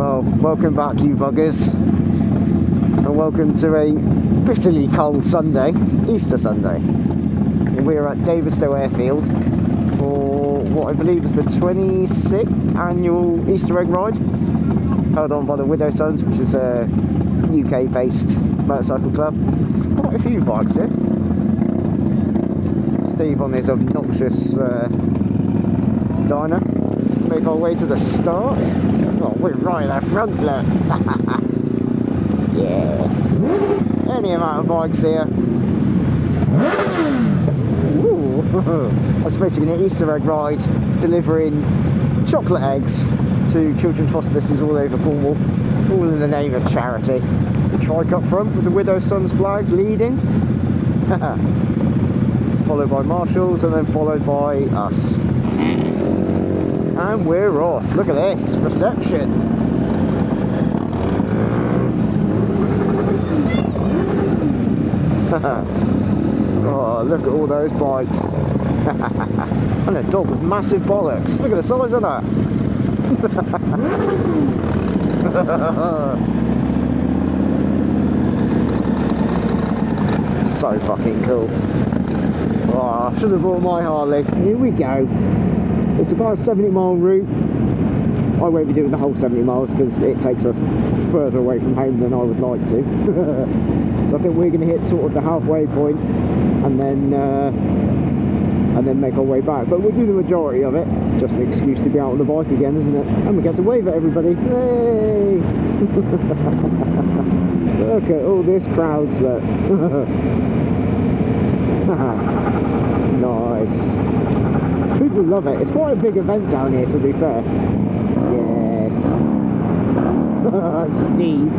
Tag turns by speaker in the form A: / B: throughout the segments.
A: Well, welcome back, you buggers, and welcome to a bitterly cold Sunday, Easter Sunday. And we're at Davistow Airfield for what I believe is the 26th annual Easter egg ride, held on by the Widow Sons, which is a UK-based motorcycle club. Quite a few bikes here. Steve on his obnoxious dyno. Make our way to the start. Oh, we're right at the front, look. Yes. Any amount of bikes here. Ooh. That's basically an Easter egg ride delivering chocolate eggs to children's hospices all over Cornwall, all in the name of charity. The trike up front with the Widow Sons flag leading, followed by marshals, and then followed by us. And we're off. Look at this reception. Oh, look at all those bikes. And a dog with massive bollocks. Look at the size of that. So fucking cool. Oh, I should have brought my Harley. Here we go. It's about a 70-mile route. I won't be doing the whole 70 miles because it takes us further away from home than I would like to. So I think we're going to hit sort of the halfway point and then make our way back. But we'll do the majority of it. Just an excuse to be out on the bike again, isn't it? And we get to wave at everybody. Hey! Look at all this crowds, look. Nice. People love it. It's quite a big event down here, to be fair. Yes. Steve.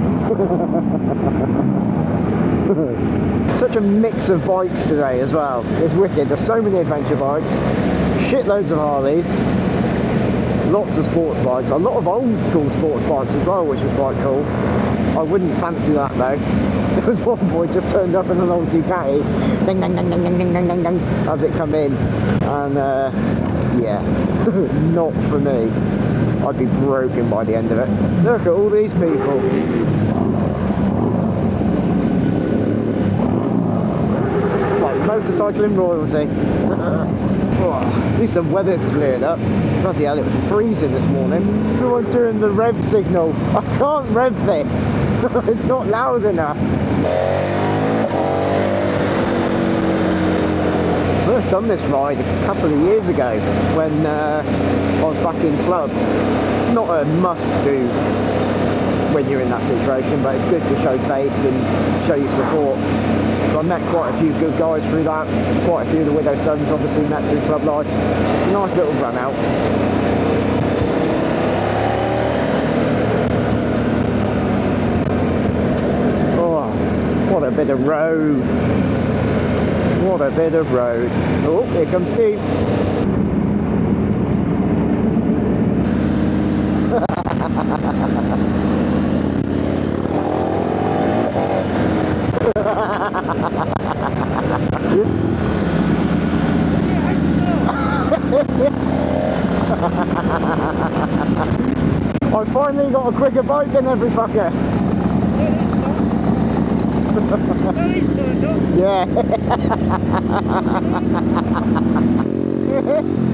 A: Such a mix of bikes today as well. It's wicked. There's so many adventure bikes, shitloads of Harleys, lots of sports bikes, a lot of old school sports bikes as well, which was quite cool. I wouldn't fancy that though. There was one boy just turned up in an old Ducati, ding ding ding ding ding ding ding ding ding, as it come in, and yeah, not for me. I'd be broken by the end of it. Look at all these people. Like motorcycling royalty. Oh, at least the weather's cleared up. Bloody hell, it was freezing this morning. Everyone's doing the rev signal. I can't rev this. It's not loud enough. First done this ride a couple of years ago when I was back in club. Not a must do when you're in that situation, but it's good to show face and show your support. So I met quite a few good guys through that. Quite a few of the Widow Sons obviously met through club life. It's a nice little run out. Oh, what a bit of road. What a bit of road. Oh, here comes Steve. I finally got a quicker bike than every fucker. Yeah.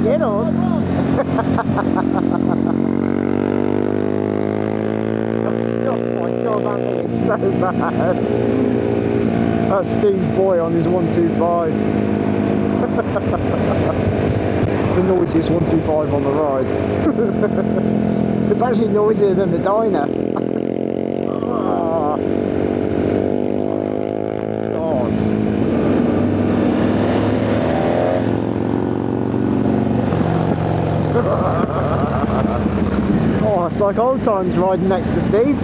A: Get on. Oh my god, that thing is so bad. That's Steve's boy on his 125. The noisiest 125 on the ride. It's actually noisier than the dyno. Oh, God. Oh, it's like old times riding next to Steve.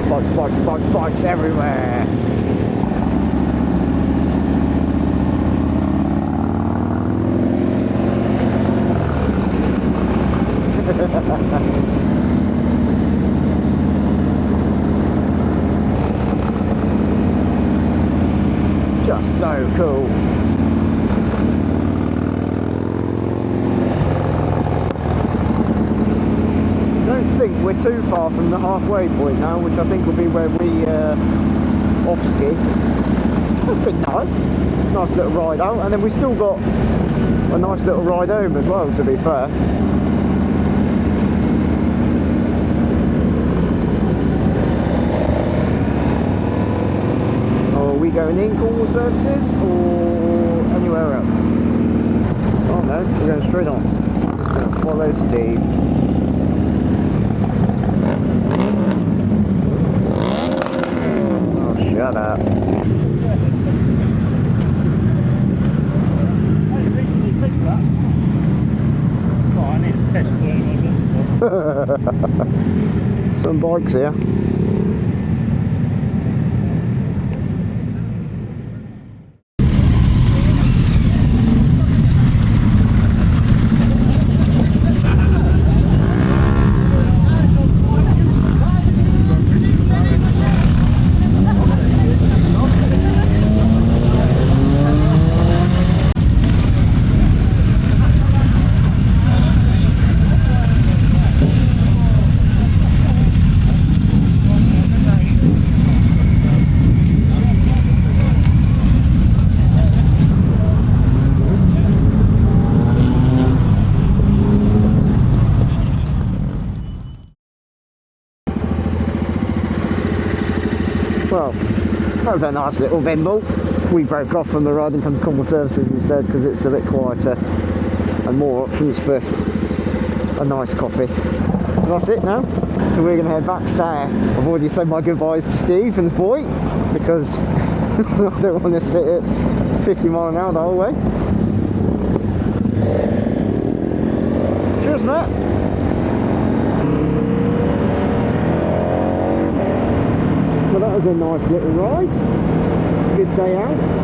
A: Bikes, bikes, bikes, bikes everywhere. Just so cool. we're too far from the halfway point now, which I think will be where we off ski. That's been nice. Nice little ride out, and then we've still got a nice little ride home as well, to be fair. Are we going in Cornwall Services or anywhere else? Oh no, we're going straight on. Just going to follow Steve. Oh, shut up. Some bikes here. Well, that was a nice little bimble. We broke off from the ride and come to Cornwall Services instead because it's a bit quieter and more options for a nice coffee. And that's it now. So we're going to head back south. I've already said my goodbyes to Steve and his boy because I don't want to sit at 50 mile an hour the whole way. Cheers, Matt. Well, that was a nice little ride. Good day out.